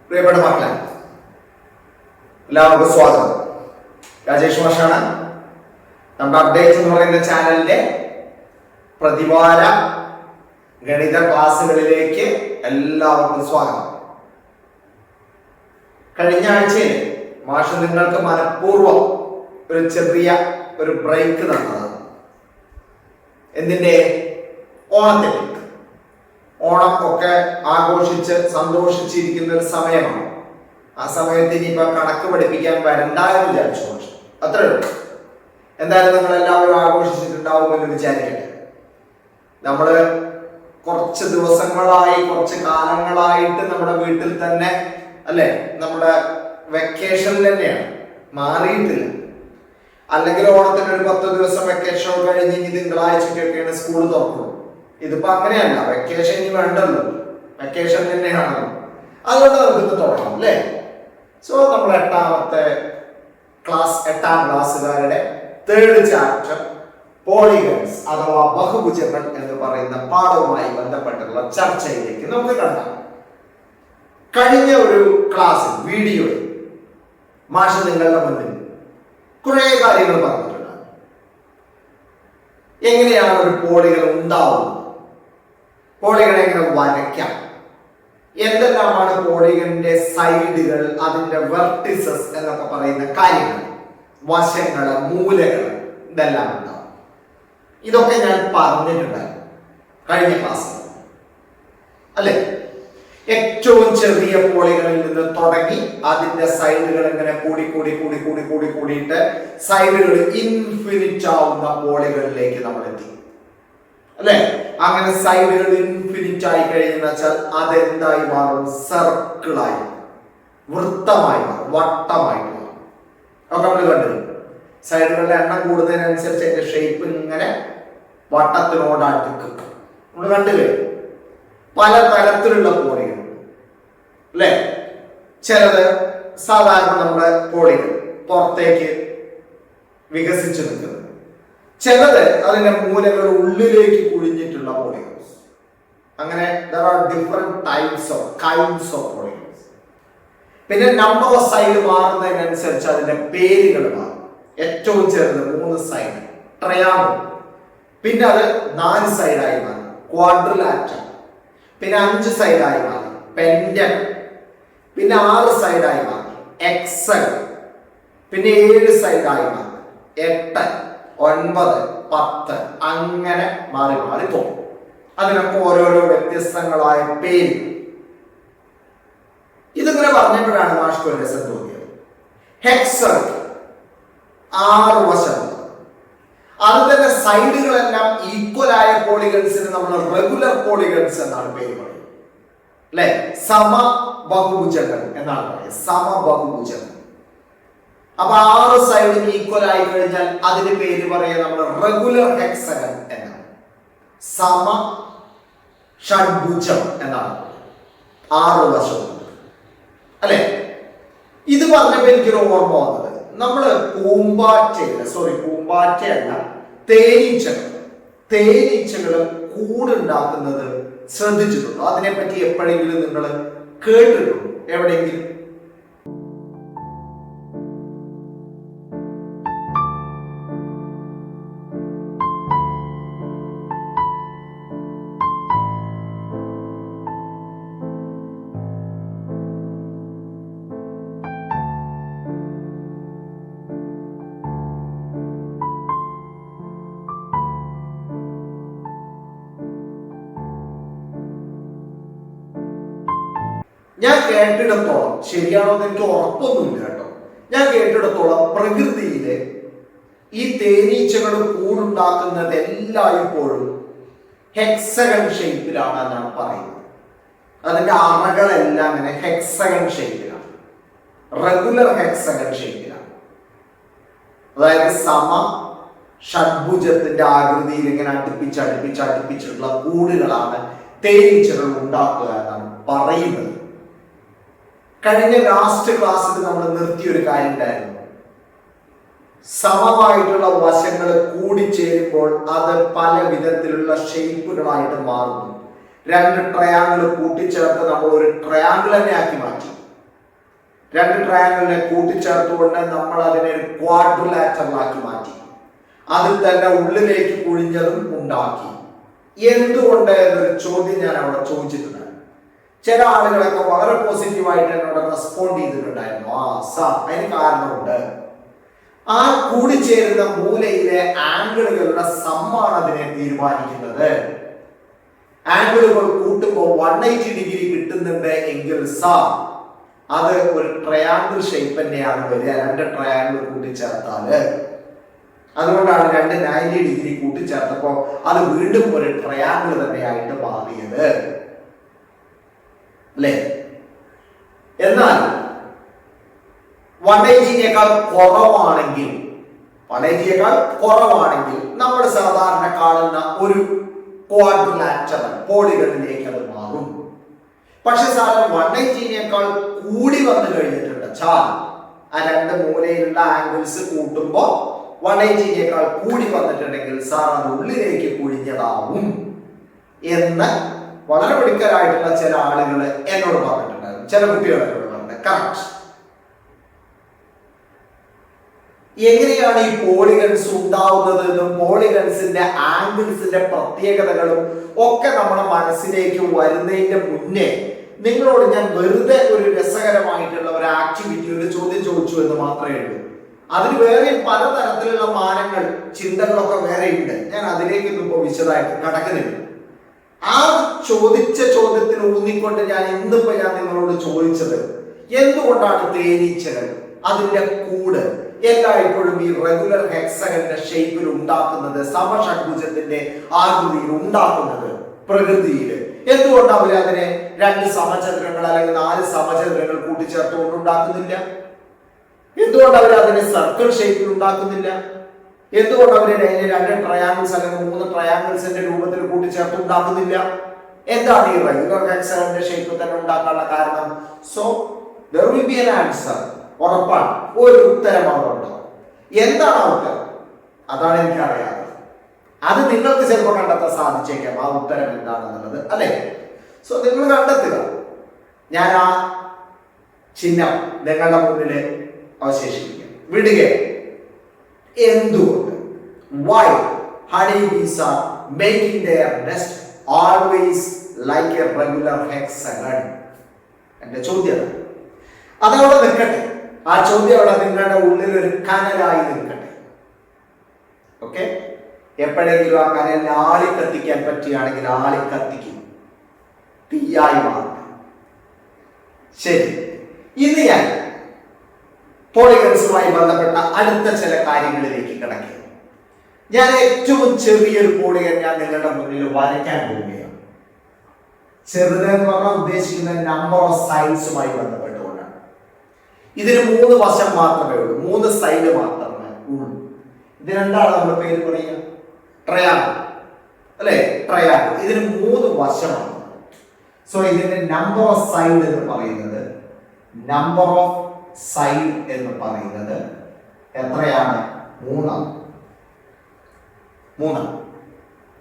പ്രിയപ്പെട്ട മക്കളെ, എല്ലാവർക്കും സ്വാഗതം. രാജേഷ് മാഷാണ്. നമ്മുടെ അപ്ഡേറ്റ്സ് എന്ന് പറയുന്ന ചാനലിന്റെ പ്രതിവാര ഗണിത ക്ലാസ്സുകളിലേക്ക് എല്ലാവർക്കും സ്വാഗതം. കഴിഞ്ഞ ആഴ്ചയിൽ മാഷ് നിങ്ങൾക്ക് മനഃപൂർവ്വം ഒരു ചെറിയ ബ്രേക്ക് തന്നതാണ്. എന്തിന്റെ? ഓണത്തിന്റെ. ഓണം ഒക്കെ ആഘോഷിച്ച് സന്തോഷിച്ചിരിക്കുന്ന ഒരു സമയമാണ്. ആ സമയത്ത് ഇനിയിപ്പോ കണക്ക് പഠിപ്പിക്കാൻ വരണ്ട എന്ന് വിചാരിച്ചു. പക്ഷെ അത്രേ ഉള്ളൂ. എന്തായാലും നിങ്ങൾ എല്ലാവരും ആഘോഷിച്ചിട്ടുണ്ടാവുമെന്ന് വിചാരിക്കട്ടെ. നമ്മള് കുറച്ച് ദിവസങ്ങളായി, കുറച്ച് കാലങ്ങളായിട്ട് നമ്മുടെ വീട്ടിൽ തന്നെ അല്ലെ, നമ്മുടെ വെക്കേഷനിൽ തന്നെയാണ്, മാറിയിട്ടില്ല. അല്ലെങ്കിൽ ഓണത്തിന് ഒരു 10 ദിവസം വെക്കേഷൻ കഴിഞ്ഞ് ഇനി തിങ്കളാഴ്ചക്കൊക്കെയാണ് സ്കൂൾ തുറക്കുന്നത്. ഇതിപ്പോ അങ്ങനെയല്ല, വെക്കേഷൻ ഇനി വേണ്ടല്ലോ, വെക്കേഷൻ തന്നെയാണല്ലോ. അതുകൊണ്ട് നമുക്കിത് തുടങ്ങാം അല്ലേ. സോ നമ്മൾ 8ാം ക്ലാസ്സുകാരുടെ 3rd ചാപ്റ്റർ പോളിഗൺസ് അഥവാ ബഹുഭുജങ്ങൾ എന്ന് പറയുന്ന പാഠവുമായി ബന്ധപ്പെട്ടുള്ള ചർച്ചയിലേക്ക് നമുക്ക് കടക്കാം. കഴിഞ്ഞ ഒരു ക്ലാസ്സിൽ വീഡിയോയിൽ മാഷ് നിങ്ങളുടെ മുന്നിൽ കുറെ കാര്യങ്ങൾ പറഞ്ഞിട്ടുണ്ട്. എങ്ങനെയാണ് ഒരു പോളിഗൺ ഉണ്ടാവുന്നത്, പോളിഗൺ എങ്ങനെ വരയ്ക്കാം, എന്തെല്ലാമാണ് പോളിഗണിന്റെ സൈഡുകൾ, അതിന്റെ വെർട്ടിസസ് എന്നൊക്കെ പറയുന്ന കാര്യങ്ങൾ, വശങ്ങള്, മൂലകള്, ഇതെല്ലാം ഉണ്ടാവും. ഇതൊക്കെ ഞാൻ പറഞ്ഞിട്ടുണ്ടായിരുന്നു കഴിഞ്ഞ ക്ലാസ്സിൽ അല്ലെ. ഏറ്റവും ചെറിയ പോളികളിൽ നിന്ന് തുടങ്ങി അതിന്റെ സൈഡുകൾ ഇങ്ങനെ കൂടിയിട്ട് സൈഡുകൾ ഇൻഫിനിറ്റ് ആവുന്ന പോളികളിലേക്ക് നമ്മൾ എത്തി അല്ലെ. അങ്ങനെ സൈഡുകൾ ഇൻഫിനിറ്റ് ആയി കഴിഞ്ഞെന്ന് വെച്ചാൽ അതെന്തായി മാറും? സർക്കിളായി, വൃത്തമായി മാറും, വട്ടമായി മാറും. ഒക്കെ നമ്മൾ കണ്ടു. സൈഡുകളുടെ എണ്ണം കൂടുന്നതിനനുസരിച്ച് അതിന്റെ ഷേപ്പ് ഇങ്ങനെ വട്ടത്തിനോട് അടുക്കും. നമ്മൾ കണ്ടില്ലേ പല തരത്തിലുള്ള പോളികൾ അല്ലെ. ചിലത് സാധാരണ നമ്മുടെ പോളികൾ പുറത്തേക്ക് വികസിച്ചു നിൽക്കുന്നത്, ചിലത് അതിന്റെ മൂലകൾ ഉള്ളിലേക്ക് കുഴിഞ്ഞിട്ടുള്ള പോളിഗൺസ്. അങ്ങനെ there are different types of kinds of polygons. പിന്നെ നമ്പർ ഓഫ് സൈഡ് മാറുന്നതിനനുസരിച്ച് അതിന്റെ പേരുകൾ മാറും. ഏറ്റവും ചെറുത് 3 സൈഡ് ട്രയാങ്കിൾ, പിന്നെ അത് 4 സൈഡായി മാറും ക്വാഡ്രിലാറ്ററൽ, പിന്നെ 5 സൈഡായി മാറും പെന്റഗൺ, പിന്നെ 6 സൈഡായി മാറും ഹെക്സഗൺ, പിന്നെ 7 സൈഡായി മാറും 8, 9, 10 അങ്ങനെ മാറി മാറി പോകും. അതിനൊക്കെ ഓരോരോ വ്യത്യസ്തങ്ങളായ പേര്. ഇതിങ്ങനെ പറഞ്ഞപ്പോഴാണ് മാഷ്ക്ക് ഒരു രസം തോന്നിയത്. ഹെക്സഗൺ 6 വശമുണ്ട്. അത് തന്നെ സൈഡുകളെല്ലാം ഈക്വൽ ആയ പോളിഗൺസിന് നമ്മൾ റെഗുലർ പോളിഗൺസ് എന്നാണ് പേര് പറയുന്നത് അല്ലെ. സമബഹുഭുജങ്ങൾ എന്നാണ് പറയുന്നത്, സമബഹുഭുജങ്ങൾ. അപ്പൊ 6 സൈഡും ഈക്വൽ ആയി കഴിഞ്ഞാൽ അതിന് പേര് പറയാ നമ്മൾ റെഗുലർ ഹെക്സഗൺ എന്നാണ്, സമ ഷഡ്ഭുജം എന്നാണ്. 6 വശം അല്ലെ. ഇത് പറഞ്ഞപ്പോ എനിക്കൊരു ഓർമ്മ വന്നത്, നമ്മള് പൂമ്പാറ്റയല്ല, തേനീച്ചകള് കൂടുണ്ടാക്കുന്നത് ശ്രദ്ധിച്ചിട്ടുണ്ടോ? അതിനെപ്പറ്റി എപ്പോഴെങ്കിലും നിങ്ങൾ കേട്ടിട്ടുണ്ടോ എവിടെയെങ്കിലും? ഞാൻ കേട്ടിടത്തോളം, ശരിയാണോ എന്ന് എനിക്ക് ഉറപ്പൊന്നുമില്ല കേട്ടോ, ഞാൻ കേട്ടിടത്തോളം പ്രകൃതിയിലെ ഈ തേനീച്ചകൾ കൂടുണ്ടാക്കുന്നത് എല്ലായ്പ്പോഴും ഹെക്സഗൺ ഷേപ്പിലാണ് എന്നാണ് പറയുന്നത്. അതിന്റെ അറകളെല്ലാം അങ്ങനെ ഹെക്സഗൺ ഷേപ്പിലാണ്, റെഗുലർ ഹെക്സഗൺ ഷേപ്പിലാണ്. അതായത് സമ ഷഡ്ഭുജത്തിന്റെ ആകൃതിയിൽ ഇങ്ങനെ അടുപ്പിച്ചുള്ള കൂടുകളാണ് തേനീച്ചകൾ ഉണ്ടാക്കുക എന്നാണ് പറയുന്നത്. കഴിഞ്ഞ ലാസ്റ്റ് ക്ലാസ്സിൽ നമ്മൾ നിർത്തിയൊരു കാര്യം ഉണ്ടായിരുന്നു. സമമായിട്ടുള്ള വശങ്ങൾ കൂടിച്ചേരുമ്പോൾ അത് പല വിധത്തിലുള്ള ഷേപ്പുകളായിട്ട് മാറുന്നു. 2 ട്രയാങ്കിൾ കൂട്ടിച്ചേർത്ത് നമ്മൾ ഒരു ട്രയാങ്കിൾ തന്നെ ആക്കി മാറ്റി. രണ്ട് ട്രയാങ്കിളിനെ കൂട്ടിച്ചേർത്തുകൊണ്ട് നമ്മൾ അതിനെ ഒരു ക്വാഡ്രിലാറ്ററലാക്കി മാറ്റി. അതിൽ തന്നെ ഉള്ളിലേക്ക് കുഴിഞ്ഞതും ഉണ്ടാക്കി. എന്തുകൊണ്ട് എന്നൊരു ചോദ്യം ഞാൻ അവിടെ ചോദിച്ചിട്ടുണ്ട്. ചില ആളുകളൊക്കെ വളരെ പോസിറ്റീവായിട്ട് എന്നോട് റെസ്പോണ്ട് ചെയ്തിട്ടുണ്ടായിരുന്നു. അതിന് കാരണമുണ്ട്. ആ കൂടിച്ചേരുന്ന മൂലയിലെ ആംഗിളുകളുടെ സമ്മാണ് അതിനെ തീരുമാനിക്കുന്നത്. ആംഗിളുകൾ കൂട്ടുമ്പോൾ 180 ഡിഗ്രി കിട്ടുന്നുണ്ട് എങ്കിൽ അത് ഒരു ട്രയാങ്കിൾ ഷേപ്പ് തന്നെയാണ് വരിക. രണ്ട് ട്രയാങ്കിൾ കൂട്ടിച്ചേർത്താല്. അതുകൊണ്ടാണ് രണ്ട് 90 ഡിഗ്രി കൂട്ടിച്ചേർത്തപ്പോൾ അത് വീണ്ടും ഒരു ട്രയാങ്കിൾ തന്നെയായിട്ട് മാറിയത്, അല്ലേ? എന്നാൽ 180 കുറവാണെങ്കിൽ നമ്മൾ സാധാരണ കാണുന്ന ഒരു ക്വാഡ്രിലാറ്ററൽ പോളിഗണിലേക്ക് അത് മാറും. പക്ഷെ സാധാരണ 180 കൂടി വന്നു കഴിഞ്ഞിട്ടുണ്ട്. ആ രണ്ട് മൂലയിലുള്ള ആംഗിൾസ് കൂട്ടുമ്പോൾ 180 കൂടി വന്നിട്ടുണ്ടെങ്കിൽ അത് ഉള്ളിലേക്ക് കുഴിഞ്ഞതാവും എന്ന് വളരെ മിടുക്കരായിട്ടുള്ള ചില ആളുകൾ എന്നോട് പറഞ്ഞിട്ടുണ്ടായിരുന്നു. ചില കുട്ടികൾ എന്നോട് പറഞ്ഞത് കറക്റ്റ്. എങ്ങനെയാണ് ഈ പോളിഗൺസ് ഉണ്ടാവുന്നത് എന്നും പോളിഗൺസിന്റെ ആംഗിൾസിന്റെ പ്രത്യേകതകളും ഒക്കെ നമ്മുടെ മനസ്സിലേക്ക് വരുന്നതിന്റെ മുന്നേ നിങ്ങളോട് ഞാൻ വെറുതെ ഒരു രസകരമായിട്ടുള്ള ഒരു ആക്ടിവിറ്റി, ഒരു ചോദ്യം ചോദിച്ചു എന്ന് മാത്രമേ ഉള്ളൂ. അതിന് വേറെ പലതരത്തിലുള്ള മാനങ്ങൾ, ചിന്തകളൊക്കെ വേറെ ഉണ്ട്. ഞാൻ അതിലേക്കൊന്നും ഇപ്പോൾ വിശദമായിട്ട് കടക്കുന്നില്ല. ആ ചോദിച്ച ചോദ്യത്തിന് ഊന്നിക്കൊണ്ട് ഞാൻ നിങ്ങളോട് ചോദിച്ചത്, എന്തുകൊണ്ടാണ് തേനീച്ചകൾ അതിന്റെ കൂട് എല്ലായ്പ്പോഴും ഈ റെഗുലർ ഹെക്സഗന്റെ ഷേപ്പിൽ ഉണ്ടാക്കുന്നത്, സമഷഡ്ഭുജത്തിന്റെ ആകൃതിയിൽ ഉണ്ടാക്കുന്നത് പ്രകൃതിയിൽ? എന്തുകൊണ്ട് അവർ അതിനെ 2 സമചതുരങ്ങൾ അല്ലെങ്കിൽ 4 സമചതുരങ്ങൾ കൂട്ടിച്ചേർത്തുകൊണ്ട് ഉണ്ടാക്കുന്നില്ല? എന്തുകൊണ്ട് അവർ അതിനെ സർക്കിൾ ഷേപ്പിൽ ഉണ്ടാക്കുന്നില്ല? എന്തുകൊണ്ട് അവർ 2 ട്രയാങ്കിൾസ് അല്ലെങ്കിൽ 3 ട്രയാങ്കിൾസിന്റെ രൂപത്തിൽ കൂട്ടിച്ചേർത്ത് ഉണ്ടാക്കുന്നില്ല? എന്താണ് ഈ റെഗുലർ ഹെക്സഗന്റെ ഷേപ്പിൽ തന്നെ ഉണ്ടാക്കാനുള്ള കാരണം? So there will be an answer. ഉറപ്പാണ്, ഒരു ഉത്തരം അവിടെ ഉണ്ടാവും. എന്താണ് ആ ഉത്തരം? അതാണ് എനിക്ക് അറിയാത്തത്. അത് നിങ്ങൾക്ക് ചിലപ്പോൾ കണ്ടെത്താൻ സാധിച്ചേക്കാം, ആ ഉത്തരം എന്താണെന്നുള്ളത്, അല്ലേ? സോ നിങ്ങൾ കണ്ടെത്തുക. ഞാൻ ആ ചിഹ്നം നിങ്ങളുടെ മുന്നിൽ അവശേഷിപ്പിക്കാം, വിടുക. എന്തുകൊണ്ട്? Why honeybees are making their nest always like a regular hexagon? എന്റെ ചോദ്യം അതവിടെ നിൽക്കട്ടെ. ആ ചോദ്യം അവിടെ നിങ്ങളുടെ ഉള്ളിൽ ഒരു കനലായി നിൽക്കട്ടെ. ഓക്കെ? എപ്പോഴെങ്കിലും ആ കനൽ ആളി കത്തിക്കാൻ പറ്റുകയാണെങ്കിൽ ആളി കത്തിക്കും, തീയായി മാറും. ശരി, ഇന്ന് ഞാൻ പോളിഗൺസുമായി ബന്ധപ്പെട്ട അടുത്ത ചില കാര്യങ്ങളിലേക്ക് കിടക്കുക. ഞാൻ ഏറ്റവും ചെറിയൊരു പോളിഗൺ ഞാൻ നിങ്ങളുടെ മുന്നിൽ വരയ്ക്കാൻ പോവുകയാണ്. ചെറുതെന്ന് പറഞ്ഞാൽ ഉദ്ദേശിക്കുന്ന നമ്പർ ഓഫ് സൈഡ്സുമായി ബന്ധപ്പെട്ടുകൊണ്ടാണ്. ഇതിന് 3 വശം മാത്രമേ ഉള്ളൂ, 3 സൈഡ് മാത്രമേ ഉള്ളൂ. ഇതിനെന്താണ് നമ്മൾ പേര് പറയുക? ട്രയാങ്കിൾ, അല്ലെ? ട്രയാങ്കിൾ. ഇതിന് 3 വശമാണ്. സോ ഇതിന്റെ നമ്പർ ഓഫ് സൈഡ് എന്ന് പറയുന്നത് എത്രയാണ്? 3,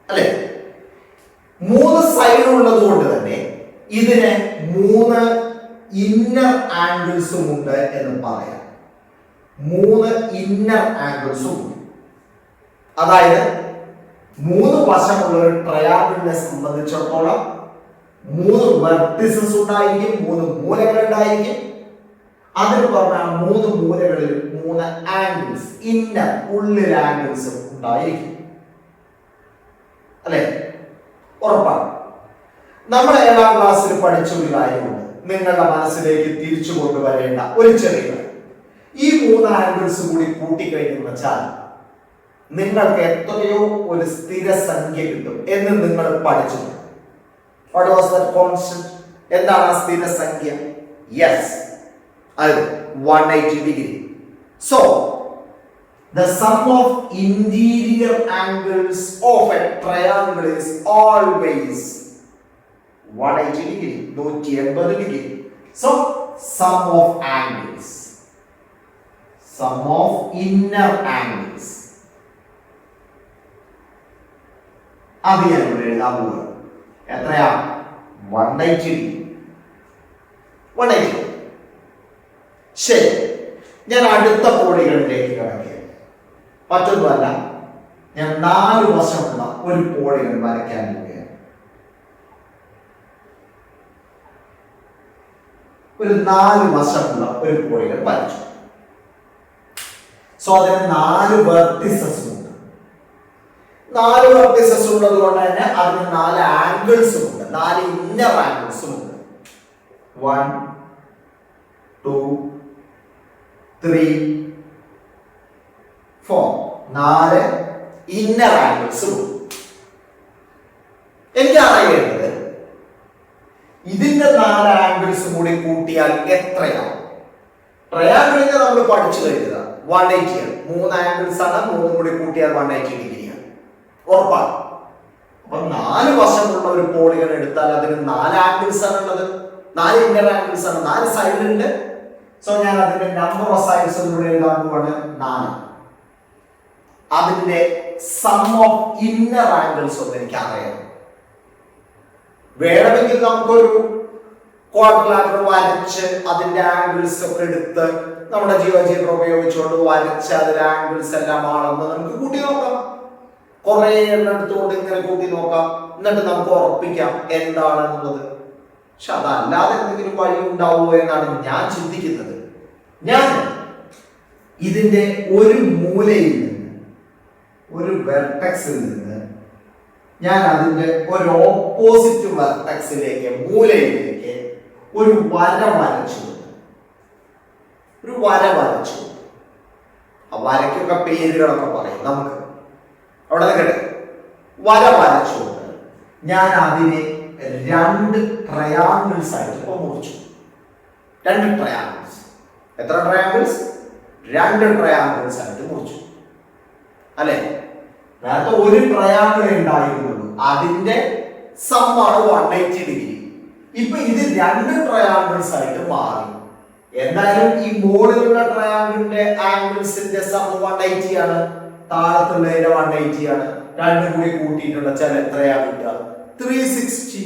അല്ലെ? 3 സൈഡ് ഉള്ളത് കൊണ്ട് തന്നെ ഇതിന് 3 ഇന്നർ ആംഗിൾസും ഉണ്ട് എന്ന് പറയാം. 3 ഇന്നർ ആംഗിൾസും ഉണ്ട്. അതായത് 3 വശമുള്ള ഒരു ട്രയാങ്കിളിനെ സംബന്ധിച്ചിടത്തോളം 3 വെർട്ടിസസ് ഉണ്ടായിരിക്കും, 3 മൂലകൾ ഉണ്ടായിരിക്കും. അതിന് പറഞ്ഞാൽ 3 മൂലകളിൽ 3 ആംഗിൾസ്, ഇന്നർ ഉള്ളിൽ ആംഗിൾസ് ഉണ്ടായിരിക്കും, അല്ലെ? ഉറപ്പാണ്. നമ്മൾ 7ാം ക്ലാസ്സിൽ പഠിച്ച ഒരു കാര്യമുണ്ട്, നിങ്ങളുടെ മനസ്സിലേക്ക് തിരിച്ചു കൊണ്ടുവരേണ്ട ഒരു ചെറിയ. ഈ 3 ആംഗിൾസ് കൂടി കൂട്ടിക്കഴിഞ്ഞു വെച്ചാൽ നിങ്ങൾക്ക് എത്രയോ ഒരു സ്ഥിരസംഖ്യ കിട്ടും എന്ന് നിങ്ങൾ പഠിച്ചു. What was that constant? എന്താണ് ആ സ്ഥിരസംഖ്യ? യെസ്, അത് 180 degree. So the sum of interior angles of a triangle is always 180 degree, 180 degree. So sum of angles, sum of inner angles, അത് ഞാൻ ഇവിടെ എഴുതാൻ പോവുക. എത്രയാണ്? 180 degree. 180. ശരി, ഞാൻ അടുത്ത പോളികളിലേക്ക് കിടക്കുകയാണ്. മറ്റൊന്നുമല്ല, ഞാൻ 4 വശമുള്ള ഒരു പോളികൾ വരയ്ക്കാൻ പോവുകയാണ്. ഒരു 4 വശമുള്ള ഒരു പോളികൾ വരച്ചു. സോ അതിന് 4 വെർട്ടിസസ് ഉണ്ട്. 4 വെർട്ടിസസ് ഉള്ളത് കൊണ്ട് തന്നെ അതിന് 4 ആംഗിൾസും ഉണ്ട്, 4 ഇന്നർ ആംഗിൾസും ഉണ്ട്. 1 2 3 4 4 ഇന്നർ ആംഗിൾസും ഉണ്ട്. എനിക്ക് അറിയേണ്ടത് ഇതിന്റെ 4 ആംഗിൾസും കൂടി കൂട്ടിയാൽ എത്രയാണ്? ട്രയാങ്കിളിനെ നമ്മൾ പഠിച്ചു കഴിഞ്ഞതാണ് 180 ആണ്. 3 ആംഗിൾസ് ആണ്, 3 കൂടി കൂട്ടിയാൽ 180 ഡിഗ്രിയാണ്. ഉറപ്പാണ്. അപ്പൊ 4 വശമുള്ള ഒരു പോളിഗൺ എടുത്താൽ അതിന് 4 ആംഗിൾസ് ആണ് ഉള്ളത്, 4 ഇന്നർ ആംഗിൾസ് ആണ്, 4 സൈഡ് ഉണ്ട്. സോ ഞാൻ അതിന്റെ നമ്പർ ഓഫ് സൈഡ്സ് കൂടെ എഴുതാൻ പോവാണ് 4. അതിന്റെ സം ഓഫ് ഇന്നർ ആംഗിൾസ് ഒന്ന് എനിക്ക് അറിയാം. വേണമെങ്കിൽ നമുക്കൊരു ക്വാഡ്രിലാറ്ററൽ വരച്ച് അതിന്റെ ആംഗിൾസ് ഒക്കെ എടുത്ത് നമ്മുടെ ജിയോജിബ്ര ഉപയോഗിച്ചുകൊണ്ട് വരച്ച് അതിന്റെ ആംഗിൾസ് എല്ലാം ആണെന്ന് നമുക്ക് കൂട്ടി നോക്കാം. കുറെ എണ്ണം എടുത്തുകൊണ്ട് ഇങ്ങനെ കൂട്ടി നോക്കാം, എന്നിട്ട് നമുക്ക് ഉറപ്പിക്കാം എന്താണെന്നുള്ളത്. പക്ഷെ അതല്ലാതെ എന്തെങ്കിലും വഴി ഉണ്ടാവുമോ എന്നാണ് ഞാൻ ചിന്തിക്കുന്നത്. ഞാൻ ഇതിന്റെ ഒരു മൂലയിൽ നിന്ന്, ഒരു വെർട്ടെക്സിൽ നിന്ന് ഞാൻ അതിന്റെ ഒരു ഓപ്പോസിറ്റ് വെർട്ടെക്സിലേക്ക്, മൂലയിലേക്ക് ഒരു വര വരച്ചു. ആ വരയ്ക്കൊക്കെ പേരുകളൊക്കെ പറയും നമുക്ക്. അവിടെ നിൽക്കട്ടെ. വര വരച്ചുകൊണ്ട് ഞാൻ അതിനെ 2 ട്രയാങ്കിൾസ് ആയിട്ട് ഇപ്പൊ മുറിച്ചു. 2 ട്രയാങ്കിൾസ്. എത്ര ട്രയാങ്കിൾസ്? 2 ട്രയാങ്കിൾസ് ആയിട്ട് മുറിച്ചു. അല്ലെ? നേരത്തെ ഒരു ട്രയാങ്കിൾ ഉണ്ടായിരുന്നുള്ളൂ, അതിന്റെ സമ്മാണ് 180 ഡിഗ്രി. ഇപ്പൊ ഇത് 2 ട്രയാങ്കിൾസ് ആയിട്ട് മാറി. എന്തായാലും ഈ മുകളിലുള്ള ട്രയാങ്കിളിന്റെ ആംഗിൾസിന്റെ സം 180 ആണ്, താഴത്തുള്ളതിന്റെ 180 ആണ്. 2 കൂടി കൂട്ടിയിട്ടുള്ള ചില എത്രയാണ് കിട്ടുക? 360.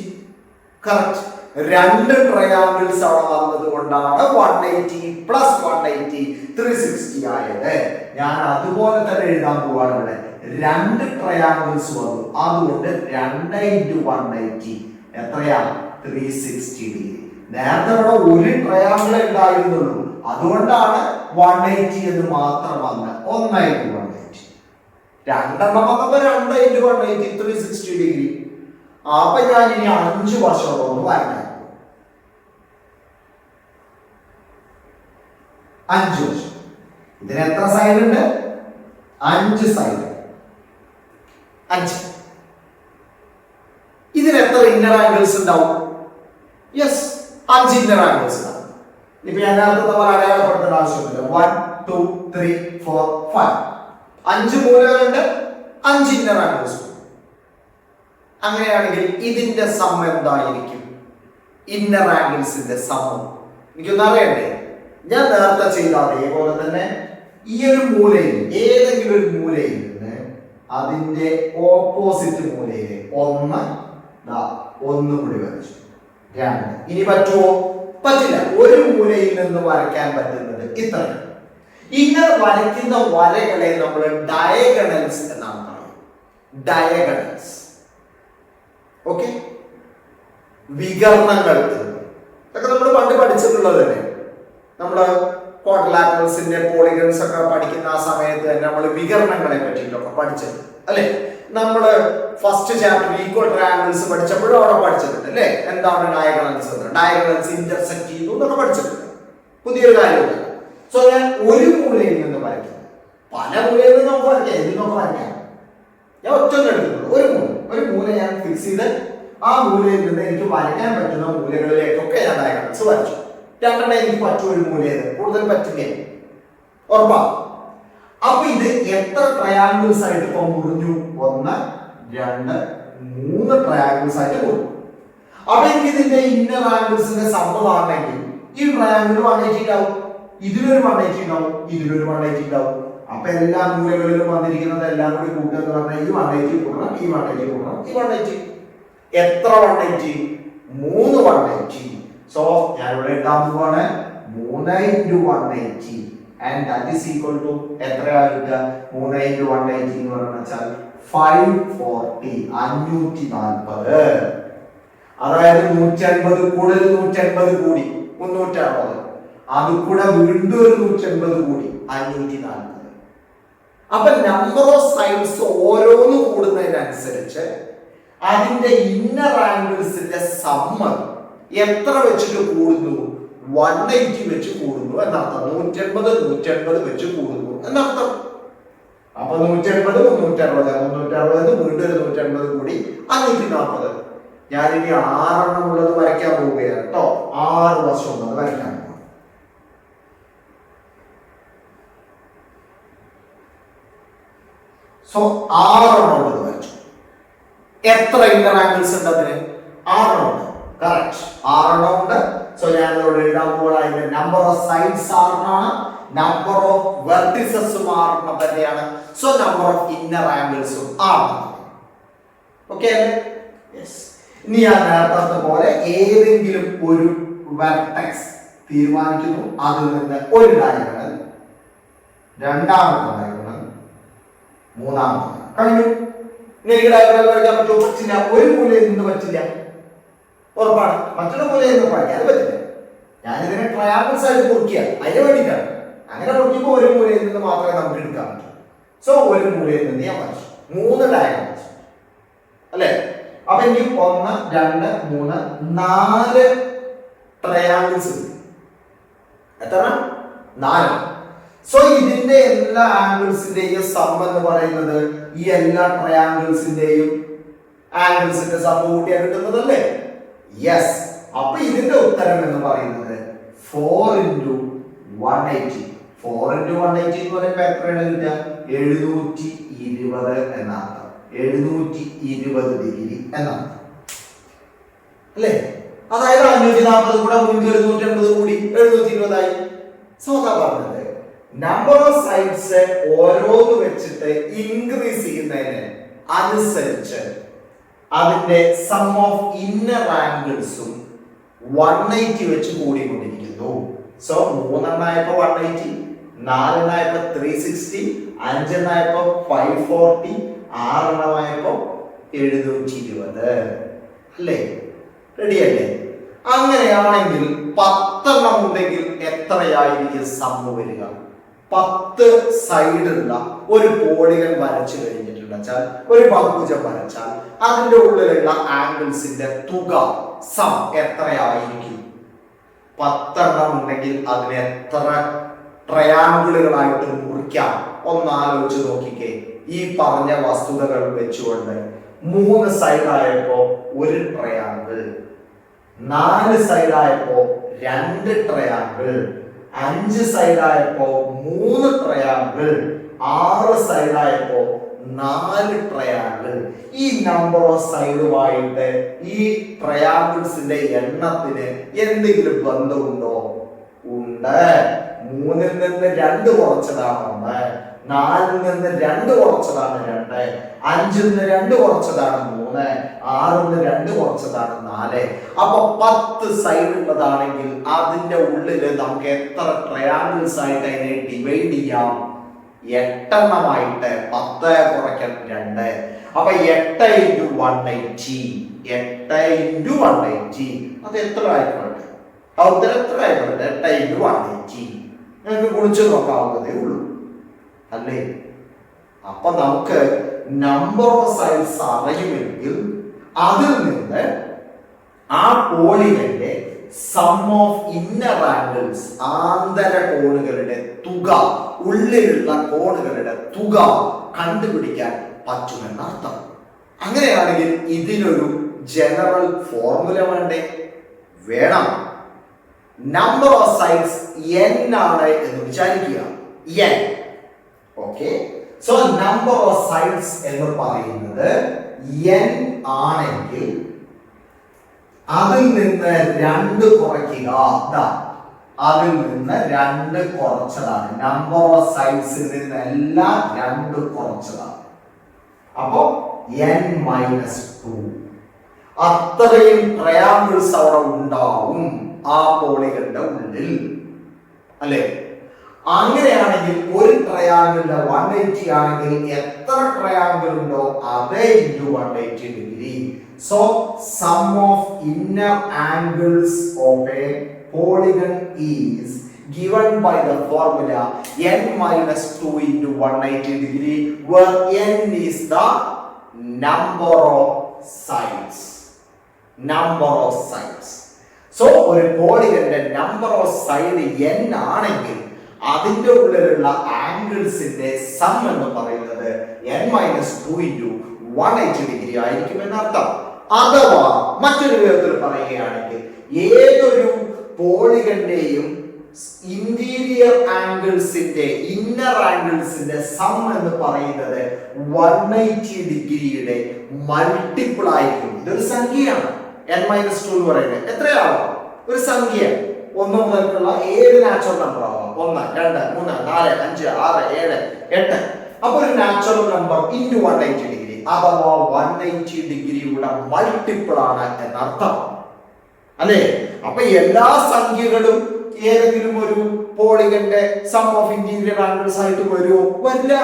കറക്റ്റ്. 2 ട്രയാങ്കിൾസ് അവിടെ വന്നത് കൊണ്ടാണ് 180 പ്ലസ് 180 360 ആയത്. ഞാൻ അതുപോലെ തന്നെ എഴുതാൻ പോവാണ്. ഇവിടെ 2 ട്രയാങ്കിൾസ് വന്നു, അതുകൊണ്ട് 2 × 180 എത്രയാ? 360 ഡിഗ്രി. നേരത്തെ ഇവിടെ ഒരു ട്രയാങ്കിൾ ഉണ്ടായിരുന്നുള്ളൂ, അതുകൊണ്ടാണ് 180 എന്ന് മാത്രം വന്നത്. 1 × 180. 2 വന്നപ്പോ 2 × 180 360 ഡിഗ്രി. അപ്പൊ ഞാൻ ഇനി 5 വശമുള്ളൂ വരയ്ക്കാൻ. 5 വശം. ഇതിന് എത്ര സൈഡ് ഉണ്ട്? 5 സൈഡ്. 5. ഇതിന് എത്ര ഇന്നർ ആംഗിൾസ് ഉണ്ടാവും? യെസ്, 5 ഇന്നർ ആംഗിൾസ് ഉണ്ടാവും. ഇപ്പൊ ഞാൻ നേരത്തെ നമ്മൾ അടയാളപ്പെടുത്തേണ്ട ആവശ്യമില്ല. 1 2 3 4 5. 5 മൂലകളുണ്ട്, 5 ഇന്നർ ആംഗിൾസ്. അങ്ങനെയാണെങ്കിൽ ഇതിന്റെ സം എന്തായിരിക്കും? ഇന്നർ ആംഗിൾസിന്റെ സം എനിക്കൊന്നും അറിയണ്ടേ? ഞാൻ നേരത്തെ ചെയ്ത അതേപോലെ തന്നെ ഈ ഒരു മൂലയിൽ, ഏതെങ്കിലും ഒരു മൂലയിൽ നിന്ന് അതിന്റെ ഓപ്പോസിറ്റ് മൂലയിൽ 1 കൂടി വരച്ചു. 2. ഇനി പറ്റുമോ? പറ്റില്ല. ഒരു മൂലയിൽ നിന്ന് വരയ്ക്കാൻ പറ്റുന്നത് ഇത്രയും. ഇങ്ങനെ വരയ്ക്കുന്ന വരകളെ നമ്മൾ ഡയഗണൽസ് എന്നാണ് പറയുന്നത്. ഡയഗണൽസ്. ഓക്കെ, വികർണങ്ങൾ. ഇതൊക്കെ നമ്മൾ പണ്ട് പഠിച്ചിട്ടുള്ളത് തന്നെ. നമ്മള് ക്വാഡ്രിലാറ്ററൽസിന്റെ പോളിഗൺസ് ഒക്കെ പഠിക്കുന്ന ആ സമയത്ത് തന്നെ നമ്മൾ വികർണങ്ങളെ പറ്റിയിട്ടൊക്കെ പഠിച്ചത് അല്ലെ? നമ്മള് ഫസ്റ്റ് ചാപ്റ്റർ ഈക്വൽ ട്രയാങ്കിൾസ് പഠിച്ചപ്പോഴും അവിടെ പഠിച്ചിട്ടുണ്ട് അല്ലെ? എന്താണ് ഡയഗണൽസ് എന്ന്, ഡയഗണൽസ് ഇന്റർസെക്ട് ചെയ്തു എന്നൊക്കെ പഠിച്ചിട്ടുണ്ട്. പുതിയൊരു കാര്യമില്ല. സോ ഞാൻ ഒരു മൂലയിൽ നിന്ന് വരയ്ക്കാം, പല മൂലയിൽ നിന്ന് നമുക്ക് വരയ്ക്കാം, ഇതിനൊക്കെ വരയ്ക്കാം. ഞാൻ ഒറ്റ എടുക്കുന്നുള്ളൂ. ഒരു മൂല ഞാൻ ഫിക്സ് ചെയ്ത് ആ മൂലയിൽ നിന്ന് എനിക്ക് വരയ്ക്കാൻ പറ്റുന്ന മൂലകളിലേക്കൊക്കെ ഞാൻ ഡയഗണൽസ് വരച്ചു. 2 എനിക്ക് പറ്റും ഒരു മൂലയിൽ, കൂടുതൽ പറ്റില്ല. ഉറപ്പാ? അപ്പൊ ഇത് എത്ര ട്രയാങ്കിൾസ് ആയിട്ട് ഇപ്പൊ മുറിഞ്ഞു? 1 2 3 ട്രയാങ്കിൾസ് ആയിട്ട് മുറിഞ്ഞു. അപ്പൊ എനിക്ക് ഇതിന്റെ ഇന്നർ ആംഗിൾസിന്റെ സമ്മതാണെങ്കിൽ ഈ ട്രയാങ്കിൾ 180 ഉണ്ടാവും, ഇതിലൊരു 180 ഉണ്ടാവും, ഇതിലൊരു 180 ഉണ്ടാവും. അപ്പൊ എല്ലാ മൂലകളിലും വന്നിരിക്കുന്നത് എല്ലാം കൂടി കൂട്ടുക എന്ന് പറഞ്ഞാൽ ഈ 180 കൂട്ടണം, ഈ 180 കൂട്ടണം, ഈ 180. എത്ര 180? 3 180. സോ ഞാൻ ഇവിടെ എഴുതാൻ പോവാണ് 3 into 180 and that is equal to എത്രയാ കിട്ടുക? 3 into 180 എന്ന് പറഞ്ഞാൽ 540 540. അതായത് 180 കൂടുതൽ 180 കൂടി 360, അത് കൂടെ വീണ്ടും ഒരു 180 കൂടി 540. അപ്പൊ നമ്പർ ഓഫ് സൈഡ്സ് ഓരോന്ന് കൂടുന്നതിനനുസരിച്ച് അതിന്റെ ഇന്നർ ആംഗിൾസിന്റെ സമ്മ എത്ര വെച്ചിട്ട് കൂടുന്നു? 180 വെച്ച് കൂടുന്നു എന്നർത്ഥം. 180 വെച്ച് കൂടുന്നു എന്നർത്ഥം. അപ്പൊ 180 360 വീണ്ടും ഒരു 180 കൂടി 540. ഞാനിനി 6 ഉള്ളത് വരയ്ക്കാൻ പോവുകയാണ് കേട്ടോ. 6 വശം ഉള്ളത് വരയ്ക്കാൻ പോകും. സോ 6 ഉള്ളത് വരച്ചു. എത്ര ഇന്നർ ആംഗിൾസ് ഉണ്ട് അതിന്? 6 ഉണ്ട്. കറക്റ്റ്, 6 ഉണ്ട്. സോ ഞാൻ ഇവിടെ എഴുതാൻ പോകുന്നത് നമ്പർ ഓഫ് സൈഡ്സ് 6 ആണ്, നമ്പർ ഓഫ് വെർട്ടിസസും 6 തന്നെയാണ്. സോ നമ്പർ ഓഫ് ഇന്നർ ആംഗിൾസും 6. ഓക്കേ അല്ലേ? യെസ്. ഇനി ഞാൻ നേരത്തെ പോലെ ഏതെങ്കിലും ഒരു വെർട്ടെക്സ് തീരുമാനിക്കുന്നു, അതിൽ നിന്ന് ഒരു ഡയഗണൽ, രണ്ടാമത്തെ ഡയഗണൽ, മൂന്നാമത്തെ കഴിഞ്ഞു. എനിക്ക് ഡയഗണൽ വരയ്ക്കാൻ പറ്റുമോ? പറ്റില്ല. ഒരു മൂലയിൽ നിന്ന് പറ്റില്ല, ഉറപ്പാണ്. മറ്റൊരു മൂലയിൽ നിന്ന് പഠിക്കാൻ പറ്റില്ല. ഞാനിതിനെ ട്രയാങ്കിൾസ് ആയിട്ട് മുറിക്കുക, അതിന് വേണ്ടിയിട്ടാണ്. അങ്ങനെ മുറിക്കുമ്പോൾ ഒരു മൂലയിൽ നിന്ന് മാത്രമേ നമുക്ക് എടുക്കാൻ പറ്റൂ. സോ ഒരു മൂലയിൽ നിന്ന് ഞാൻ വരച്ചു 3 ഡയഗണൽസ് അല്ലേ? അപ്പൊ എനിക്ക് 1 2 3 4 ട്രയാങ്കിൾസ്. എത്ര? 4. സോ ഇതിന്റെ എല്ലാ ആംഗിൾസിന്റെയും സം എന്ന് പറയുന്നത് ഈ എല്ലാ ട്രയാങ്കിൾസിന്റെയും ആംഗിൾസിന്റെ സം കൂട്ടിയാ കിട്ടുന്നതല്ലേ? യെസ്. അപ്പൊ ഇതിന്റെ ഉത്തരം എന്ന് പറയുന്നത് 4 into 180. 4 into 180 എന്ന് പറയുമ്പോൾ എത്രയാണ് കിട്ടുക? 720 എന്നർത്ഥം. 720 ഡിഗ്രി എന്നർത്ഥം അല്ലേ? അതായത് 540 കൂടെ 180 കൂടി 720 ആയി. സോതാ പറഞ്ഞത് നമ്പർ ഓഫ് സൈഡ്സ് ഓരോന്ന് വെച്ചിട്ട് ഇൻക്രീസ് ചെയ്യുന്നതിന് അനുസരിച്ച് അതിന്റെ സം ഓഫ് ഇന്നർ ആംഗിൾസും 180 വെച്ച് കൂടിക്കൊണ്ടിരിക്കുന്നു. സോ 3 എണ്ണായപ്പോ 180, 4 എണ്ണായപ്പോ 360, 5 എണ്ണായപ്പോ 540, 6 എണ്ണമായപ്പോ 720 അല്ലേ? റെഡി അല്ലേ? അങ്ങനെയാണെങ്കിൽ 10 എണ്ണം ഉണ്ടെങ്കിൽ എത്രയായിരിക്കും സമ്മ് വരിക? 10 സൈഡുള്ള ഒരു പോളിഗൺ വരച്ചു കഴിഞ്ഞിട്ടുണ്ട് വെച്ചാൽ, ഒരു ബഹുഭുജം വരച്ചാൽ അതിന്റെ ഉള്ളിലുള്ള ആംഗിൾസിന്റെ തുക സം എത്രയായിരിക്കും? 10 എണ്ണം ഉണ്ടെങ്കിൽ അതിനെ എത്ര ട്രയാങ്കിളുകളായിട്ട് മുറിക്കാം? ഒന്ന് ആലോചിച്ച് നോക്കിക്കേ. ഈ പറഞ്ഞ വസ്തുതകൾ വെച്ചുകൊണ്ട് 3 സൈഡായപ്പോ ഒരു ട്രയാങ്കിൾ, 4 സൈഡായപ്പോ 2 ട്രയാങ്കിൾ, 5 സൈഡായപ്പോ 3 ട്രയാങ്കിൾ, 6 സൈഡായപ്പോ 4 ട്രയാങ്കിൾ. ഈ നമ്പർ ഓഫ് സൈഡുമായിട്ട് ഈ ട്രയാങ്കിൾസിന്റെ എണ്ണത്തിന് എന്തെങ്കിലും ബന്ധമുണ്ടോ? ഉണ്ട്. 3-ൽ നിന്ന് 2 കുറച്ചതാണ് 1, 4-ൽ നിന്ന് 2 കുറച്ചതാണ് 2, 5-ൽ നിന്ന് 2 കുറച്ചതാണ് 3, 6-ൽ നിന്ന് 2 കുറച്ചതാണ് 4. അപ്പൊ 10 സൈഡ് ഉള്ളതാണെങ്കിൽ അതിന്റെ ഉള്ളിൽ നമുക്ക് എത്ര ട്രയാങ്കിൾസ് ആയിട്ട് അതിനെ ഡിവൈഡ് ചെയ്യാം? 8 എണ്ണമായിട്ട്. 10 കുറയ്ക്കൽ 2. അപ്പൊ 8 into 180. 8 into 180 അത് എത്ര ആയിക്കോട്ടെ? ഉത്തരം എത്ര ആയിക്കോട്ടെ? 8 into 180. നിങ്ങൾക്ക് കുറിച്ച് നോക്കാവുന്നതേ ഉള്ളൂ അല്ലേ? അപ്പൊ നമുക്ക് നമ്പർ ഓഫ് സൈഡ്സ് അറിയുമെങ്കിൽ അതിൽ നിന്ന് ആ പോളിഗന്റെ സം ഓഫ് ഇന്നർ ആംഗിൾസ്, ആന്തര കോണുകളുടെ തുക, ഉള്ളിലുള്ള കോണുകളുടെ തുക കണ്ടുപിടിക്കാൻ പറ്റുമെന്നർത്ഥം. അങ്ങനെയാണെങ്കിൽ ഇതിനൊരു ജനറൽ ഫോർമുല വേണ്ടേ? വേണം. നമ്പർ ഓഫ് സൈഡ്സ് n ആണ് എന്ന് വിചാരിക്കുക. n. Okay. So number of sides എന്ന് പറയുന്നത് n ആണെങ്കിൽ അതിൽ നിന്ന് 2 കുറയ്ക്കുക. അതിൽ നിന്ന് 2 കുറച്ചതാണ്. നമ്പർ ഓഫ് സൈഡ്സിൽ നിന്ന് എല്ലാം 2 കുറച്ചതാണ്. അപ്പോ n-2 അത്രയും ട്രയാങ്കിൾസ് അവിടെ ഉണ്ടാവും ആ പോളികളുടെ ഉള്ളിൽ. അല്ലേ? അങ്ങനെയാണെങ്കിൽ ഒരു ട്രയാങ്കിളിന്റെ 180 ആണെങ്കിൽ എത്ര ട്രയാങ്കിൾ ഉണ്ടോ അതേ into 180 degree. So sum of inner angles of a polygon is given by the formula n minus 2 into 180 degree, where n is the number of sides. Number of sides. So ഒരു പോളിഗന്റെ number of side n ആണെങ്കിൽ അതിന്റെ ഉള്ളിലുള്ള ആംഗിൾസിന്റെ some എന്ന് പറയുന്നത് n minus 2 into 180 degree ആയിരിക്കും എന്നർത്ഥം. അഥവാ മറ്റൊരു വിധത്തിൽ പറയുകയാണെങ്കിൽ ഏതൊരു പോളിഗന്റെയും ഇന്റീരിയർ ആംഗിൾസിന്റെ ഇന്നർ ആംഗിൾസിന്റെ സം എന്ന് പറയുന്നത് 180 ഡിഗ്രിയുടെ മൾട്ടിപ്പിൾ ആയിരിക്കും. ഇതൊരു സംഖ്യയാണ്. n minus 2 എന്ന് പറയുന്നത് എത്രയാവാം? ഒരു സംഖ്യ. 1 മുതൽക്കുള്ള ഏത് നാച്ചുറൽ നമ്പർ ആവാം. 1, 2, 3, 4, 5, 6, 7, 8. അപ്പൊ ഒരു നാച്ചുറൽ നമ്പർ ഇൻറ്റു 180 ഡിഗ്രി അഥവാ 180 ഡിഗ്രിയുടെ മൾട്ടിപ്പിൾ ആണ് എന്നർത്ഥം, അല്ലേ? അപ്പൊ എല്ലാ സംഖ്യകളും ഏതെങ്കിലും ഒരു പോളിഗന്റെ സം ഓഫ് ഇന്റീരിയർ ആംഗിൾസ് ആയിട്ട് വരുമോ? വരില്ല.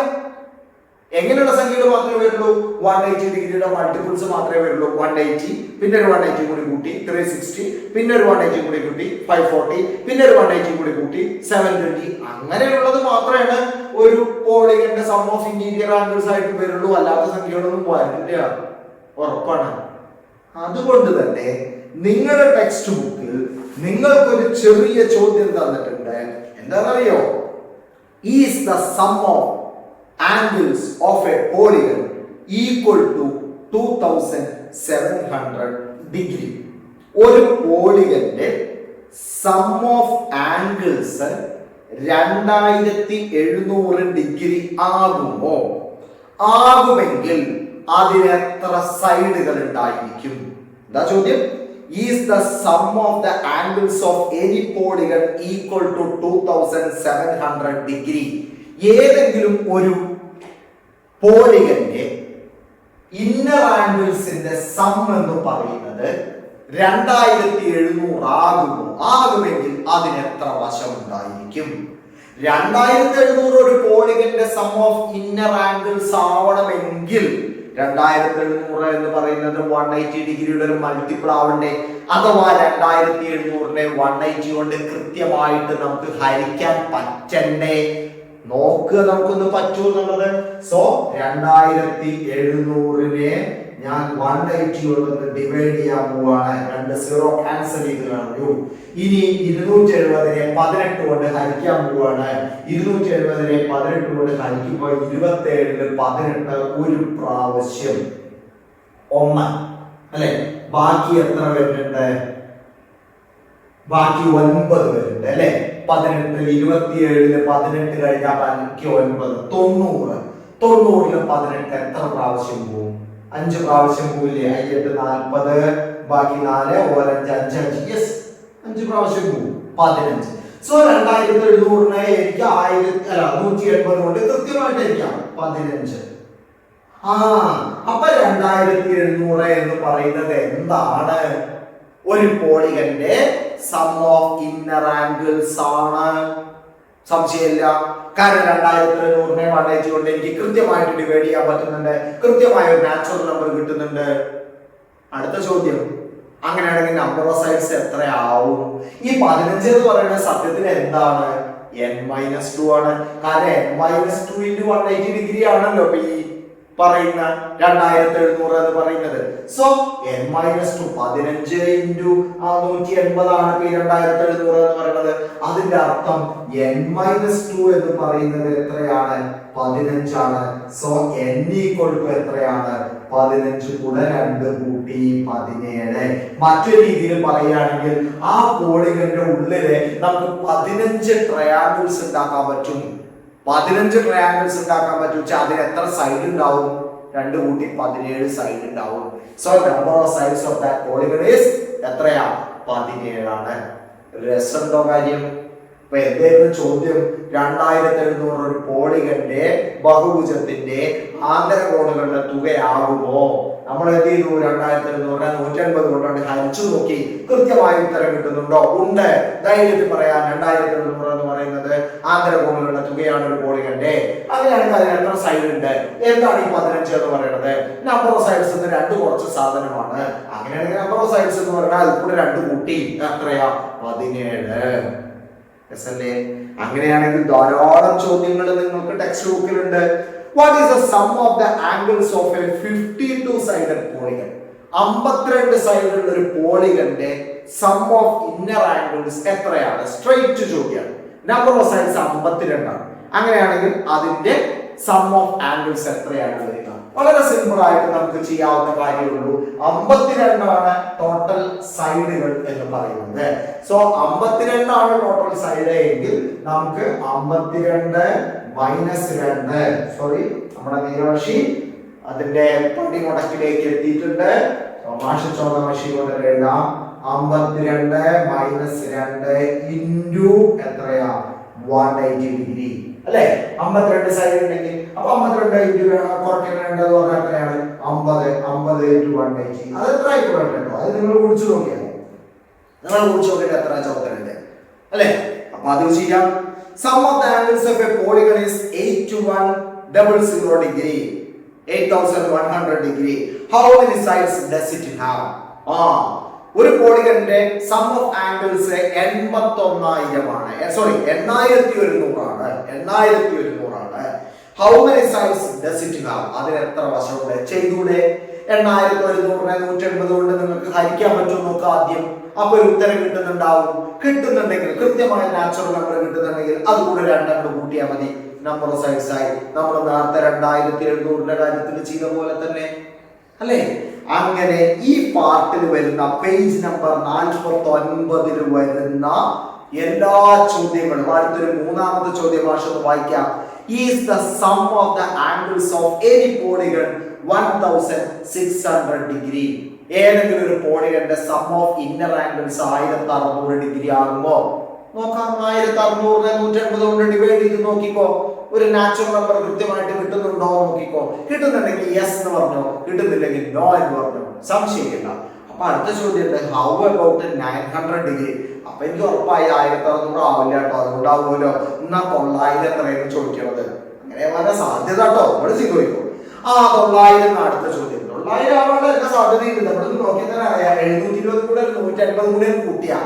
എങ്ങനെയുള്ള സംഖ്യകൾ മാത്രമേ വരുള്ളൂ? 180 ഡിഗ്രിയുടെ മൾട്ടിപ്പിൾസ് മാത്രമേ വരുള്ളൂ. 180 പിന്നെ ഒരു 180 കൂടി കൂട്ടി 360, പിന്നെ ഒരു 180 കൂടി കൂട്ടി 540, പിന്നെ ഒരു 180 കൂടി കൂട്ടി 720. അങ്ങനെയുള്ളത് മാത്രമേ ഒരു പോളിഗന്റെ സം ഓഫ് ഇന്റീരിയർ ആംഗിൾസ് ആയിട്ട് വരുള്ളൂ. അല്ലാത്ത സംഖ്യകളൊന്നും വരില്ല, ഉറപ്പാണ്. അതുകൊണ്ട് തന്നെ നിങ്ങളുടെ ടെക്സ്റ്റ് ബുക്കിൽ നിങ്ങൾക്കൊരു ചെറിയ ചോദ്യം തന്നിട്ടുണ്ട്. എന്താണെന്നറിയോ? Is the sum of angles of a polygon equal to 2700 degree. ഒരു പോളിഗന്റെ സം ഓഫ് ആംഗിൾസ് 2700 ഡിഗ്രി ആകുമോ? ആകുമെങ്കിൽ അതിന് എത്ര സൈഡുകൾ ഉണ്ടായിരിക്കും? എന്താ ചോദ്യം? Is the sum of the angles of any polygon equal to 2700 degree? ഏതെങ്കിലും ഒരു പോളിഗന്റെ ഇന്നർ ആംഗിൾസിന്റെ സം എന്ന് പറയുന്നത് 2700 ആകുമോ? ആകുമെങ്കിൽ അതിന് എത്ര വശം ഉണ്ടായിരിക്കും? 2700 ഒരു പോളിഗന്റെ സം ഓഫ് ഇന്നർ ആംഗിൾസ് ആവണമെങ്കിൽ 2700 എന്ന് പറയുന്നത് 180 ഡിഗ്രിയുടെ ഒരു മൾട്ടിപ്പിൾ ആവണ്ടേ? അഥവാ 2700നെ 180 കൊണ്ട് കൃത്യമായിട്ട് നമുക്ക് ഹരിക്കാൻ പറ്റണ്ടേ? നോക്കുക നമുക്കൊന്ന് പറ്റൂ എന്നുള്ളത്. സോ 2700നെ ഞാൻ 180 കൊണ്ട് ഡിവൈഡ് ചെയ്യാൻ പോവാണ്. 2 0 ക്യാൻസൽ ചെയ്ത് കളഞ്ഞു. ഇനി 270നെ 18 കൊണ്ട് ഹരിക്കാൻ പോവാണ്. 270നെ 18 കൊണ്ട് ഹരിക്കുമ്പോൾ 27ൽ 18 ഒരു പ്രാവശ്യം 1, അല്ലെ? ബാക്കി എത്ര വരുന്നുണ്ട്? ബാക്കി 9 വരുന്നുണ്ട്, അല്ലെ? 18 27ൽ 18 കഴിഞ്ഞാൽ ബാക്കി 9 90. 90ൽ 18 എത്ര പ്രാവശ്യം പോകും? 5 പ്രാവശ്യം പോവില്ലേ? 8 40, ബാക്കി 4 5 5 യെസ് 5 പ്രാവശ്യം പോകും. 15. സോ 2700നെ എനിക്ക് 180 കൊണ്ട് കൃത്യമായിട്ട് ഇരിക്കാം 15. അപ്പൊ 2700 എന്ന് പറയുന്നത് എന്താണ്? ഒരു പോളിഗന്റെ സം ഓഫ് ഇന്നർ ആംഗിൾസ് ആണ്. സംശയമില്ല. കാരണം 2700നെ 180 കൊണ്ട് എനിക്ക് കൃത്യമായിട്ട് ഡിവൈഡ് ചെയ്യാൻ പറ്റുന്നുണ്ട്. കൃത്യമായ ഒരു നാച്ചുറൽ നമ്പർ കിട്ടുന്നുണ്ട്. അടുത്ത ചോദ്യം, അങ്ങനെയാണെങ്കിൽ നമ്പർ ഓഫ് സൈഡ്സ് എത്രയാവും? ഈ 15 എന്ന് പറയുന്നത് സത്യത്തിൽ എന്താണ്? n-2 ആണ്. കാരണം n-2 into 180 ഡിഗ്രി ആണല്ലോ ഈ പറയുന്ന 2700 എന്ന് പറയുന്നത്. സോ n-2 15 into 180 ആണ് ഈ 2700 എന്ന് പറയുന്നത്. അതിന്റെ അർത്ഥം n-2 എന്ന് പറയുന്നത് എത്രയാണ്? 15 ആണ്. സോ n equal to എത്രയാണ്? 15 കൂടെ 2 കൂട്ടി 17. മറ്റൊരു രീതിയിൽ പറയുകയാണെങ്കിൽ ആ പോളിഗന്റെ ഉള്ളില് നമുക്ക് 15 ട്രയാങ്കിൾസ് ഉണ്ടാക്കാൻ പറ്റും. 15 ട്രയാങ്കിൾസ് ഉണ്ടാക്കാൻ പറ്റും. അതിന് എത്ര സൈഡ് ഉണ്ടാവും? 2 കൂട്ടി 17 സൈഡ് ഉണ്ടാവും. So number of sides of that polygon is എത്രയാ? 17 ആണ്. രസമുണ്ടോ കാര്യം? ഇപ്പൊ എന്തായിരുന്നു ചോദ്യം? 2700 ഒരു പോളിഗന്റെ ബഹുഭുജത്തിന്റെ ആന്തരകോണുകളുടെ തുകയാകുമോ? നമ്മൾ എന്ത് ചെയ്തു? 2200 180 കൊണ്ടാണ് ഹരിച്ചു നോക്കി. കൃത്യമായ ഉത്തരം കിട്ടുന്നുണ്ടോ? ഉണ്ട്. ധൈര്യത്തിൽ പറയാൻ 2200 എന്ന് പറയുന്നത് ആന്തരകോണിലുള്ള തുകയാണ് ഒരു പോളിഗന്റെ. അങ്ങനെയാണെങ്കിൽ അതിന് എത്ര സൈഡ് ഉണ്ട്? എന്താണ് ഈ 15 എന്ന് പറയുന്നത്? നമ്പർ ഓഫ് സൈഡ്സ് എന്ന് 2 കുറച്ച് സാധനമാണ്. അങ്ങനെയാണെങ്കിൽ നമ്പർ ഓഫ് സൈഡ്സ് എന്ന് പറഞ്ഞാൽ അത് കൂടെ 2 കൂട്ടി എത്രയാ? 17. അല്ലേ? അങ്ങനെയാണെങ്കിൽ ധാരാളം ചോദ്യങ്ങൾ നിങ്ങൾക്ക് text ബുക്കിലുണ്ട്. What is the sum of the angles of a 52-sided polygon? 52 സൈഡുള്ള ഒരു പോളിഗന്റെ സം ഓഫ് ഇന്നർ ആംഗിൾസ് എത്രയാണ്? സ്ട്രെയിറ്റ് ചോദ്യമാണ്. നമ്പർ ഓഫ് സൈഡ്സ് 52 ആണ്. അങ്ങനെയാണെങ്കിൽ അതിന്റെ സം ഓഫ് ആംഗിൾസ് എത്രയാണ് വരിക? വളരെ സിമ്പിൾ ആയിട്ട് നമുക്ക് ചെയ്യാവുന്ന കാര്യമുള്ളൂ. 52 ആണ് ടോട്ടൽ സൈഡുകൾ എന്ന് പറയുന്നത്. സോ 52 ആണ് ടോട്ടൽ സൈഡ് എങ്കിൽ നമുക്ക് 52 മൈനസ് 2, സോറി നമ്മുടെ നീലമഷി അതിന്റെ പടി മുടക്കിലേക്ക് എത്തിയിട്ടുണ്ട്. മാഷ് ചോദ്യ മഷി കൊണ്ട് എഴുതാം. 52 മൈനസ് 2 ഇൻറ്റു എത്രയാ? 180 ഡിഗ്രി അല്ലെ? 52 സൈഡ് ഉണ്ടെങ്കിൽ അപ്പൊ 52 ഇൻറ്റു കുറയ്ക്കേണ്ടത് പറഞ്ഞാൽ എത്രയാണ്? 50 ഇൻറ്റു 180. അത് എത്ര ആയിക്കോട്ടെ. അത് നിങ്ങൾ കുറിച്ച് നോക്കിയാൽ എത്ര ചോദ്യമുണ്ട് അല്ലെ? അപ്പൊ അത് ചെയ്യാം. Sum of the angles of a polygon is 8100 degree, 8100 degree. How many sides does it have? ഒരു പോളിഗന്റെ സം ഓഫ് ആംഗിൾസ് 81,000 ആണ്. സോറി 8100 ആണ്. 8100 ആണ്. How many sides does it have? അതിന് എത്ര വശമുണ്ട്? ചെയ്തൂടെ? 8100 180 കൊണ്ട് നിങ്ങൾക്ക് ഹരിക്കാൻ പറ്റുമോ നോക്കാം ആദ്യം. അപ്പൊ ഒരു ഉത്തരം കിട്ടുന്നുണ്ടാവും. കിട്ടുന്നുണ്ടെങ്കിൽ കൃത്യമായ നാച്ചുറൽ നമ്പർ കിട്ടുന്നുണ്ടെങ്കിൽ അത് കൂടെ 2 കൂട്ടിയാൽ മതി. നമ്പർ ഓഫ് സൈഡ്സ് ആയി. നമ്മൾ നേരത്തെ 2700 കാര്യത്തിൽ ചെയ്ത പോലെ തന്നെ അല്ലേ? അങ്ങനെ ഈ പാർട്ടിൽ വരുന്ന പേജ് നമ്പർ 49 വരുന്ന എല്ലാ ചോദ്യങ്ങളും അടുത്തൊരു 3ാമത്തെ ചോദ്യം ഭാഷ വായിക്കാം. Is the sum of the angles of any polygon 1600 degree. ഏതെങ്കിലും ഒരു പോളിഗന്റെ sum of inner angles 1600 degree ആകുമ്പോ നോക്കാം. 1600 180 കൊണ്ട് ഡിവൈഡ് ചെയ്ത് നോക്കിക്കോ. ഒരു നാച്ചുറൽ നമ്പർ കൃത്യമായിട്ട് കിട്ടുന്നുണ്ടോ നോക്കിക്കോ. കിട്ടുന്നുണ്ടെങ്കിൽ യെസ് എന്ന് പറഞ്ഞോ, കിട്ടുന്നില്ലെങ്കിൽ നോ എന്ന് പറഞ്ഞോ, സംശയിക്കണ്ട. അപ്പൊ അടുത്ത ചോദ്യം ഹൗ അബൌട്ട് 900 ഡിഗ്രി? അപ്പൊ എനിക്ക് ഉറപ്പായി 1600 ആവില്ല കേട്ടോ. അതുകൊണ്ടാവുമല്ലോ എന്നാ 900 എത്രയെന്ന് ചോദിക്കണത്. അങ്ങനെ വളരെ സാധ്യത കേട്ടോ. നമ്മൾ ചെയ്തോയിക്കോ. 900 അടുത്ത ചോദ്യം. 900 ആവാനുള്ള എല്ലാ സാധ്യതയുണ്ട്. നമ്മളൊന്ന് നോക്കിയാൽ തന്നെ അറിയാം. 720 കൂടെ 180 കൂടെ കൂട്ടിയാ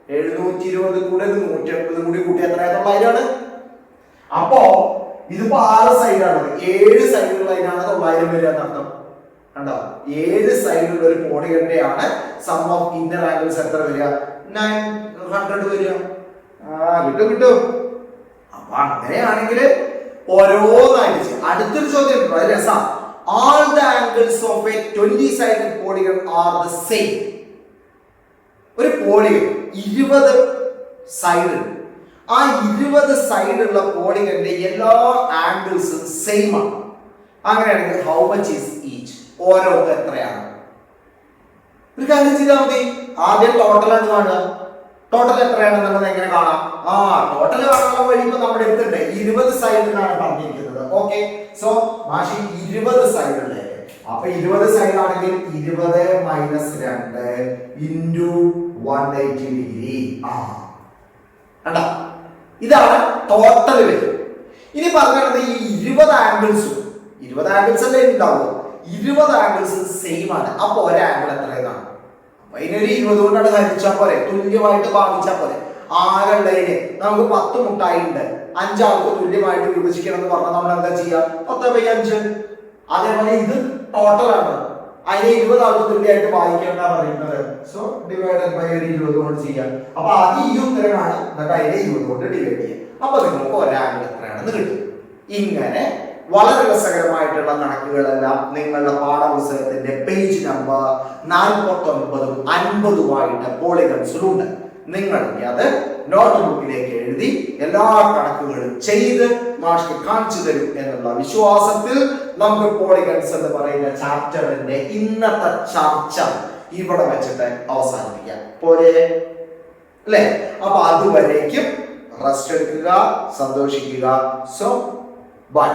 720 കൂടെ 180 കൂടി കൂട്ടിയ എത്രയാ? 900 ആണ്. അപ്പോ ഇതിപ്പോ 6 സൈഡാണ്. 7 സൈഡുള്ള അതിനാണ് 900 വരിക എന്നർത്ഥം. കണ്ടോ? 7 സൈഡുള്ള ഒരു പോളിഗന്റെയാണ് സം ഓഫ് ഇന്നർ ആംഗിൾസ് എത്ര വരിക? 900 വരിക. കിട്ടും. അപ്പൊ അങ്ങനെയാണെങ്കിൽ ഓരോന്നായിട്ട് ചെയ്യാം. അടുത്തൊരു ചോദ്യം രസം. All the angles of a 20-sided polygon are the same. ഒരു പോളിഗൺ 20 സൈഡ്. ആ 20 സൈഡുള്ള പോളിഗന്റെ എല്ലാ ആംഗിൾസും സെയിം ആണ്. അങ്ങനെയാണെങ്കിൽ ഹൗ മച്ച് ഈസ് ഈച്ച്? ഓരോന്ന് എത്രയാണ്? ഒരു കാര്യം ചെയ്താൽ മതി. ആദ്യം ടോട്ടൽ ആണ് കാണുക. ടോട്ടൽ എത്രയാണെന്നുള്ളത് എങ്ങനെ കാണാം? ടോട്ടൽ കാണാനുള്ള വഴി ഇപ്പൊ നമ്മുടെ അടുത്തുണ്ട്. 20 സൈഡിലാണ് പറഞ്ഞിരിക്കുന്നത്. ഓക്കെ, സോ മാഷി 20 സൈഡുണ്ട്. അപ്പൊ 20 സൈഡ് ആണെങ്കിൽ 20 മൈനസ് 2 ഇൻറ്റു 180 ഡിഗ്രി. കണ്ടോ? ഇതാണ് ടോട്ടൽ വരും. ഇനി പറഞ്ഞത് ഈ 20 ആംഗിൾസും 20 ആംഗിൾസ് അല്ലേ ഉണ്ടാവുക. 20 ആംഗിൾസ് സെയിം ആണ്. അപ്പൊ ഒരു ആംഗിൾ എത്രയാണ്? അപ്പൊ ഇതിനൊരു 20 കൊണ്ടാണ് ഹരിച്ചാൽ പോലെ, തുല്യമായിട്ട് ഭാഗിച്ചാൽ പോലെ. ആരുള്ളതിന് നമുക്ക് 10 മുട്ടായി ഉണ്ട്. 5 ആൾക്ക് തുല്യമായിട്ട് വിഭജിക്കണം എന്ന് പറഞ്ഞാൽ നമ്മൾ എന്താ ചെയ്യുക? 10/5. അതേപോലെ ഇത് ടോട്ടൽ ആണ്. അതിനെ 20 ആൾക്ക് തുല്യമായിട്ട് വായിക്കാൻ പറയുന്നത്. സോ ഡിവൈഡഡ് ബൈ 20 കൊണ്ട് ചെയ്യാം. അപ്പൊ ആദ്യം ഈ ഉത്തരമാണ്, എന്നിട്ട് അതിനെ 20 കൊണ്ട് ഡിവൈഡ് ചെയ്യാം. അപ്പൊ നിങ്ങൾക്ക് ഒരാംഗിൾ എത്രയാണെന്ന് കിട്ടും. ഇങ്ങനെ വളരെ രസകരമായിട്ടുള്ള കണക്കുകളെല്ലാം നിങ്ങളുടെ പാഠപുസ്തകത്തിന്റെ പേജ് നമ്പർ 49 50 പോളിഗൺസിലുണ്ട്. നിങ്ങൾ അത് നോട്ട് ബുക്കിലേക്ക് എഴുതി എല്ലാ കണക്കുകളും ചെയ്ത് മാഷ്ക്ക് കാണിച്ചു തരും എന്നുള്ള വിശ്വാസത്തിൽ നമുക്ക് പോളിഗൺസ് എന്ന് പറയുന്ന ചാപ്റ്ററിന്റെ ഇന്നത്തെ ചർച്ച ഇവിടെ വെച്ചിട്ട് അവസാനിപ്പിക്കാം. പോലെ അല്ലേ? അപ്പൊ അതുവരേക്കും റെസ്റ്റ് എടുക്കുക, സന്തോഷിക്കുക. So by.